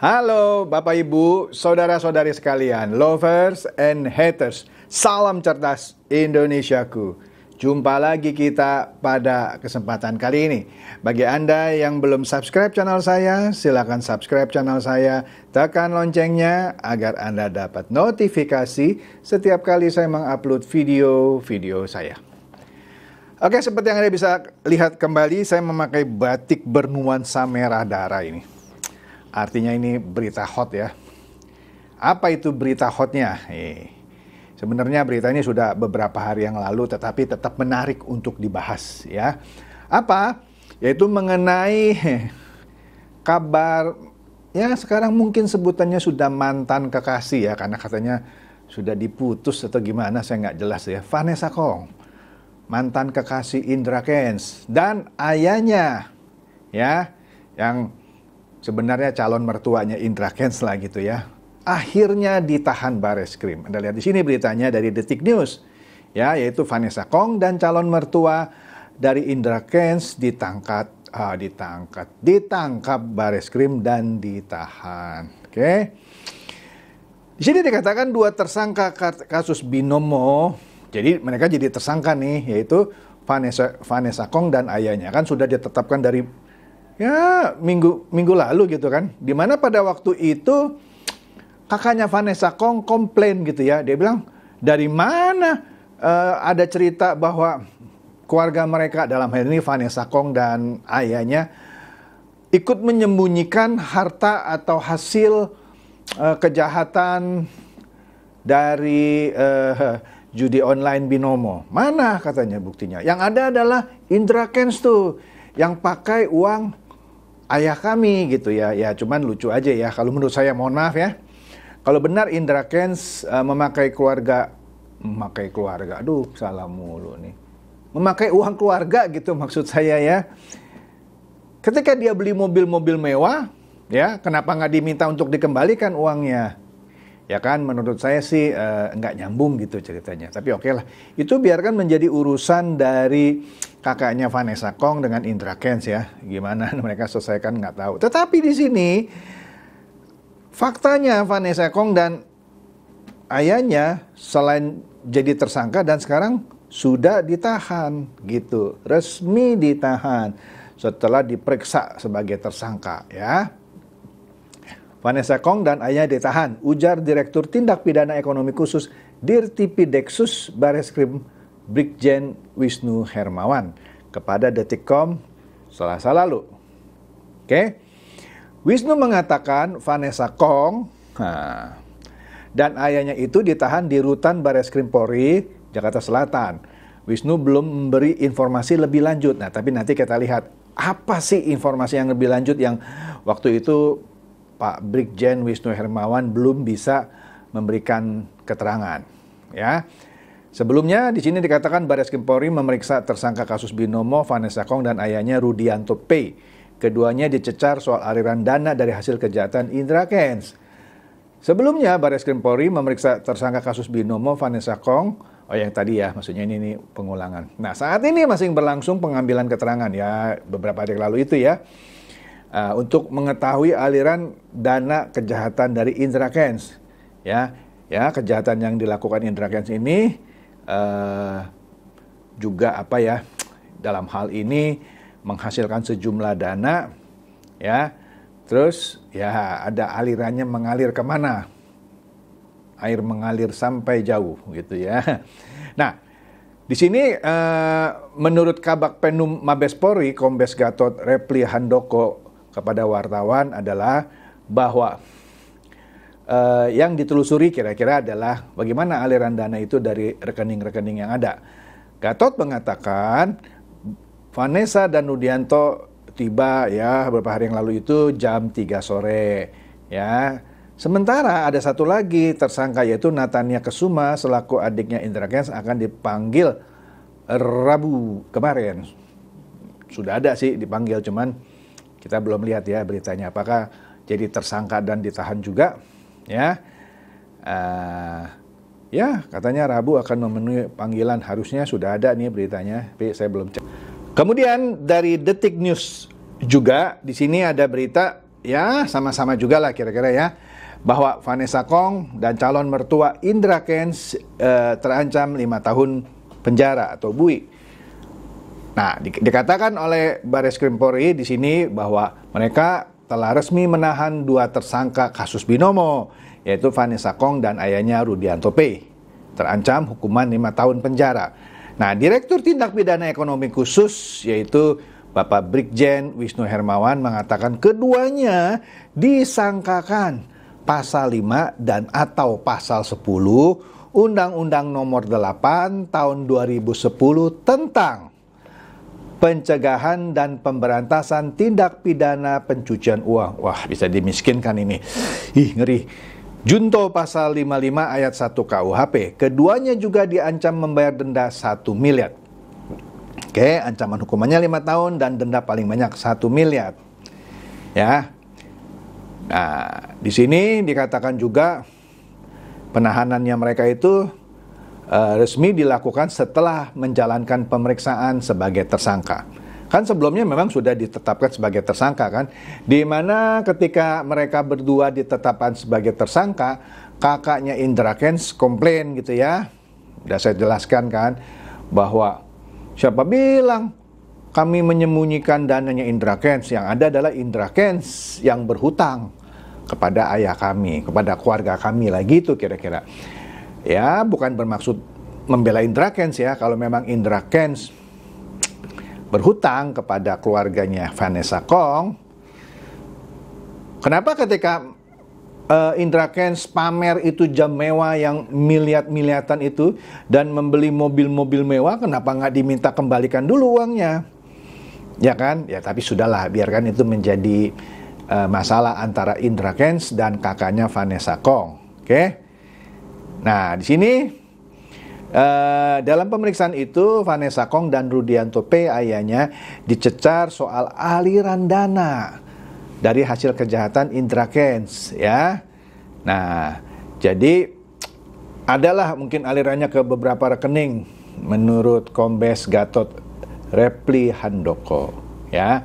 Halo Bapak Ibu, saudara-saudari sekalian, lovers and haters. Salam cerdas Indonesiaku. Jumpa lagi kita pada kesempatan kali ini. Bagi Anda yang belum subscribe channel saya, silakan subscribe channel saya, tekan loncengnya agar Anda dapat notifikasi setiap kali saya mengupload video-video saya. Oke, seperti yang Anda bisa lihat kembali, saya memakai batik bernuansa merah darah ini. Artinya ini berita hot ya. Apa itu berita hotnya? Sebenarnya berita ini sudah beberapa hari yang lalu, tetapi tetap menarik untuk dibahas ya. Apa? Yaitu mengenai kabar, ya sekarang mungkin sebutannya sudah mantan kekasih ya, karena katanya sudah diputus atau gimana, saya nggak jelas ya. Vanessa Kong, mantan kekasih Indra Kents, dan ayahnya ya, yang sebenarnya calon mertuanya Indra Kents lah gitu ya, akhirnya ditahan Bareskrim. Anda lihat di sini beritanya dari Detik News ya, yaitu Vanessa Kong dan calon mertua dari Indra Kents ditangkap Bareskrim dan ditahan. Oke. Di sini dikatakan dua tersangka kasus binomo. Jadi mereka jadi tersangka nih, yaitu Vanessa Kong dan ayahnya. Kan sudah ditetapkan dari ya minggu lalu gitu kan, dimana pada waktu itu kakaknya Vanessa Kong komplain gitu ya, dia bilang dari mana ada cerita bahwa keluarga mereka, dalam hal ini Vanessa Kong dan ayahnya, ikut menyembunyikan harta atau hasil kejahatan dari judi online binomo. Mana katanya buktinya? Yang ada adalah Indra Kents tuh yang pakai uang ayah kami gitu ya. Ya cuman lucu aja ya kalau menurut saya, mohon maaf ya. Kalau benar Indra Kents memakai keluarga, aduh salah mulu nih. Memakai uang keluarga gitu maksud saya ya. Ketika dia beli mobil-mobil mewah, ya kenapa nggak diminta untuk dikembalikan uangnya? Ya kan, menurut saya sih nggak nyambung gitu ceritanya. Tapi oke lah, itu biarkan menjadi urusan dari kakaknya Vanessa Kong dengan Indra Kents ya. Gimana mereka selesaikan nggak tahu. Tetapi di sini faktanya Vanessa Kong dan ayahnya selain jadi tersangka dan sekarang sudah ditahan gitu. Resmi ditahan setelah diperiksa sebagai tersangka ya. Vanessa Kong dan ayahnya ditahan, ujar Direktur Tindak Pidana Ekonomi Khusus Dirtipideksus Bareskrim Brigjen Wisnu Hermawan kepada Detikcom Selasa lalu. Oke. Wisnu mengatakan Vanessa Kong dan ayahnya itu ditahan di Rutan Bareskrim Polri, Jakarta Selatan. Wisnu belum memberi informasi lebih lanjut. Nah, tapi nanti kita lihat apa sih informasi yang lebih lanjut yang waktu itu Pak Brigjen Wisnu Hermawan belum bisa memberikan keterangan ya. Sebelumnya di sini dikatakan Bareskrim Polri memeriksa tersangka kasus binomo Vanessa Kong dan ayahnya Rudianto P. Keduanya dicecar soal aliran dana dari hasil kejahatan Indra Kents. Sebelumnya Bareskrim Polri memeriksa tersangka kasus binomo Vanessa Kong, yang tadi ya, maksudnya ini pengulangan. Nah, saat ini masih berlangsung pengambilan keterangan ya, beberapa hari lalu itu ya. Untuk mengetahui aliran dana kejahatan dari Indra Kents ya kejahatan yang dilakukan Indra Kents ini juga apa ya, dalam hal ini menghasilkan sejumlah dana ya, terus ya ada alirannya mengalir kemana, air mengalir sampai jauh gitu ya. Nah, di sini menurut Kabak Penum Mabes Polri Kombes Gatot Repli Handoko kepada wartawan adalah bahwa yang ditelusuri kira-kira adalah bagaimana aliran dana itu dari rekening-rekening yang ada. Gatot mengatakan Vanessa dan Rudianto tiba ya beberapa hari yang lalu itu jam 3 sore ya. Sementara ada satu lagi tersangka yaitu Natania Kesuma selaku adiknya Indra Kents akan dipanggil Rabu kemarin. Sudah ada sih dipanggil, cuman kita belum lihat ya beritanya apakah jadi tersangka dan ditahan juga ya. Ya katanya Rabu akan memenuhi panggilan, harusnya sudah ada nih beritanya, tapi saya belum cek. Kemudian dari Detik News juga di sini ada berita ya sama-sama juga lah kira-kira ya, bahwa Vanessa Kong dan calon mertua Indra Kents terancam 5 tahun penjara atau bui. Nah, dikatakan oleh Barreskrim Polri di sini bahwa mereka telah resmi menahan 2 tersangka kasus binomo, yaitu Vanessa Kong dan ayahnya Rudianto P. Terancam hukuman 5 tahun penjara. Nah, Direktur Tindak Pidana Ekonomi Khusus, yaitu Bapak Brigjen Wisnu Hermawan, mengatakan keduanya disangkakan pasal 5 dan atau pasal 10 Undang-Undang Nomor 8 Tahun 2010 tentang pencegahan dan pemberantasan tindak pidana pencucian uang. Wah, bisa dimiskinkan ini. Ih, ngeri. Junto pasal 55 ayat 1 KUHP. Keduanya juga diancam membayar denda 1 miliar. Oke, ancaman hukumannya 5 tahun dan denda paling banyak 1 miliar. Ya. Nah, di sini dikatakan juga penahanannya mereka itu resmi dilakukan setelah menjalankan pemeriksaan sebagai tersangka. Kan sebelumnya memang sudah ditetapkan sebagai tersangka kan, di mana ketika mereka berdua ditetapkan sebagai tersangka, kakaknya Indra Kents komplain gitu ya. Sudah saya jelaskan kan, bahwa siapa bilang kami menyembunyikan dananya Indra Kents, yang ada adalah Indra Kents yang berhutang kepada ayah kami, kepada keluarga kami lah gitu kira-kira. Ya, bukan bermaksud membela Indra Kents ya. Kalau memang Indra Kents berhutang kepada keluarganya Vanessa Kong, kenapa ketika Indra Kents pamer itu jam mewah yang miliar-miliaran itu dan membeli mobil-mobil mewah, kenapa nggak diminta kembalikan dulu uangnya? Ya kan? Ya tapi sudahlah, biarkan itu menjadi masalah antara Indra Kents dan kakaknya Vanessa Kong. Oke? Nah, di sini dalam pemeriksaan itu Vanessa Kong dan Rudianto P ayahnya dicecar soal aliran dana dari hasil kejahatan Indra Kents ya. Nah, jadi adalah mungkin alirannya ke beberapa rekening menurut Kombes Gatot Repli Handoko ya.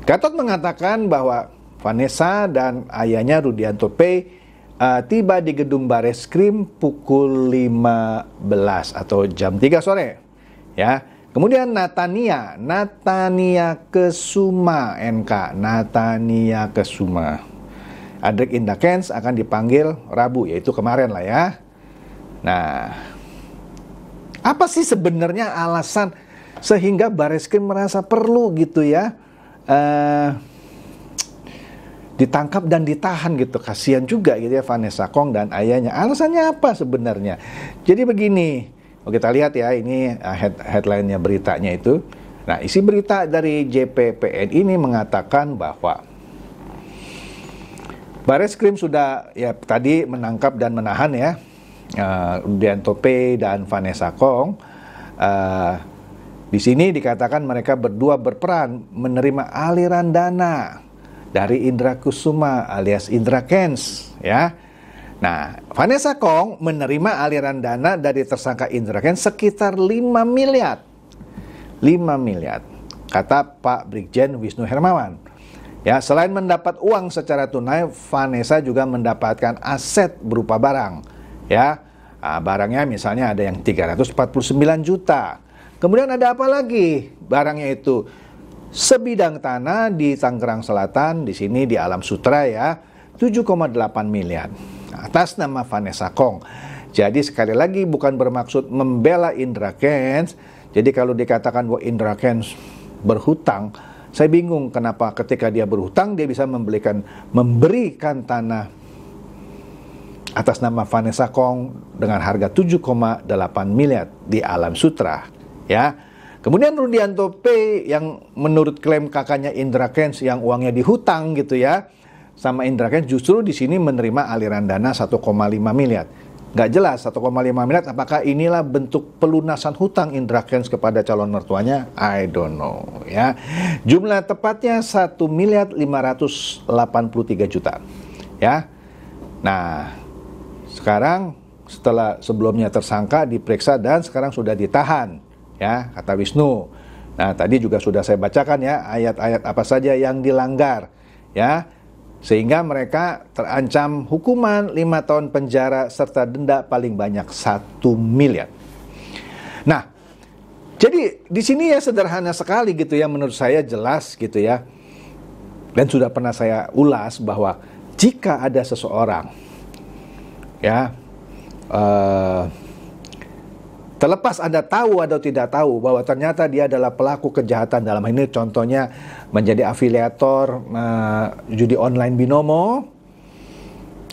Gatot mengatakan bahwa Vanessa dan ayahnya Rudianto P tiba di gedung Barreskrim pukul 15 atau jam 3 sore ya. Kemudian Natania Kesuma NK, Natania Kesuma, adik Indra Kents akan dipanggil Rabu, yaitu kemarin lah ya. Nah, apa sih sebenarnya alasan sehingga Barreskrim merasa perlu gitu ya ditangkap dan ditahan gitu? Kasihan juga gitu ya Vanessa Kong dan ayahnya. Alasannya apa sebenarnya? Jadi begini, kita lihat ya, ini headline-nya beritanya itu. Nah, isi berita dari JPPN ini mengatakan bahwa Barreskrim sudah ya tadi menangkap dan menahan ya Rudianto P dan Vanessa Kong. Di sini dikatakan mereka berdua berperan menerima aliran dana dari Indra Kusuma alias Indra Kents ya. Nah, Vanessa Kong menerima aliran dana dari tersangka Indra Kents sekitar 5 miliar. 5 miliar, kata Pak Brigjen Wisnu Hermawan. Ya, selain mendapat uang secara tunai, Vanessa juga mendapatkan aset berupa barang. Ya, barangnya misalnya ada yang 349 juta. Kemudian ada apa lagi? Barangnya itu sebidang tanah di Tangerang Selatan, di sini di Alam Sutra ya, 7,8 miliar atas nama Vanessa Kong. Jadi sekali lagi bukan bermaksud membela Indra Kents. Jadi kalau dikatakan bahwa Indra Kents berhutang, saya bingung kenapa ketika dia berhutang dia bisa memberikan tanah atas nama Vanessa Kong dengan harga 7,8 miliar di Alam Sutra ya. Kemudian Rudianto P yang menurut klaim kakaknya Indra Kents yang uangnya dihutang gitu ya sama Indra Kents, justru di sini menerima aliran dana 1,5 miliar. Nggak jelas 1,5 miliar apakah inilah bentuk pelunasan hutang Indra Kents kepada calon mertuanya? I don't know ya. Jumlah tepatnya 1 miliar 583 juta ya. Nah, sekarang setelah sebelumnya tersangka diperiksa dan sekarang sudah ditahan ya, kata Wisnu. Nah, tadi juga sudah saya bacakan ya ayat-ayat apa saja yang dilanggar ya. Sehingga mereka terancam hukuman 5 tahun penjara serta denda paling banyak 1 miliar. Nah, jadi di sini ya sederhana sekali gitu ya, menurut saya jelas gitu ya. Dan sudah pernah saya ulas bahwa jika ada seseorang ya terlepas Anda tahu atau tidak tahu bahwa ternyata dia adalah pelaku kejahatan, dalam ini contohnya menjadi afiliator judi online binomo.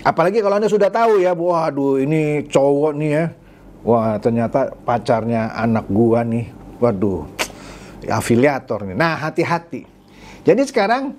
Apalagi kalau Anda sudah tahu ya, waduh ini cowok nih ya, wah ternyata pacarnya anak gua nih, waduh afiliator nih. Nah, hati-hati. Jadi sekarang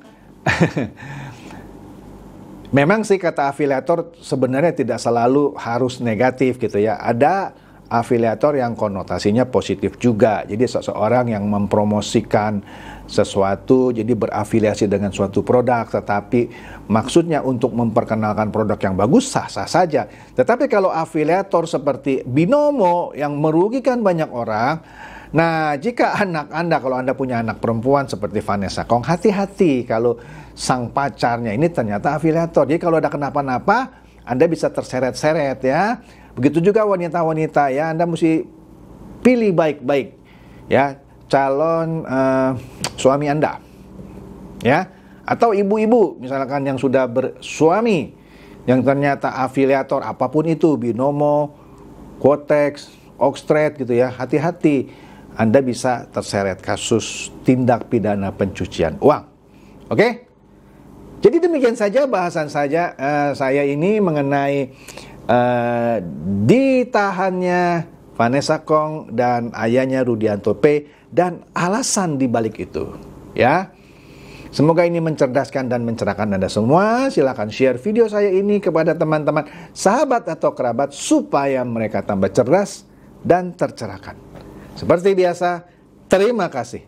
memang sih kata afiliator sebenarnya tidak selalu harus negatif gitu ya. Ada afiliator yang konotasinya positif juga. Jadi seseorang yang mempromosikan sesuatu, jadi berafiliasi dengan suatu produk, tetapi maksudnya untuk memperkenalkan produk yang bagus, sah-sah saja. Tetapi kalau afiliator seperti binomo yang merugikan banyak orang, nah jika anak Anda, kalau Anda punya anak perempuan seperti Vanessa Kong, hati-hati kalau sang pacarnya ini ternyata afiliator. Jadi kalau ada kenapa-napa, Anda bisa terseret-seret ya. Begitu juga wanita-wanita ya, Anda mesti pilih baik-baik ya calon suami Anda ya, atau ibu-ibu misalkan yang sudah bersuami yang ternyata afiliator apapun itu, binomo, quotex, oxtrade gitu ya, hati-hati Anda bisa terseret kasus tindak pidana pencucian uang. Oke? Jadi demikian saja bahasan saya ini mengenai ditahannya Vanessa Kong dan ayahnya Rudianto P dan alasan dibalik itu ya. Semoga ini mencerdaskan dan mencerahkan Anda semua. Silakan share video saya ini kepada teman-teman, sahabat atau kerabat supaya mereka tambah cerdas dan tercerahkan. Seperti biasa, terima kasih.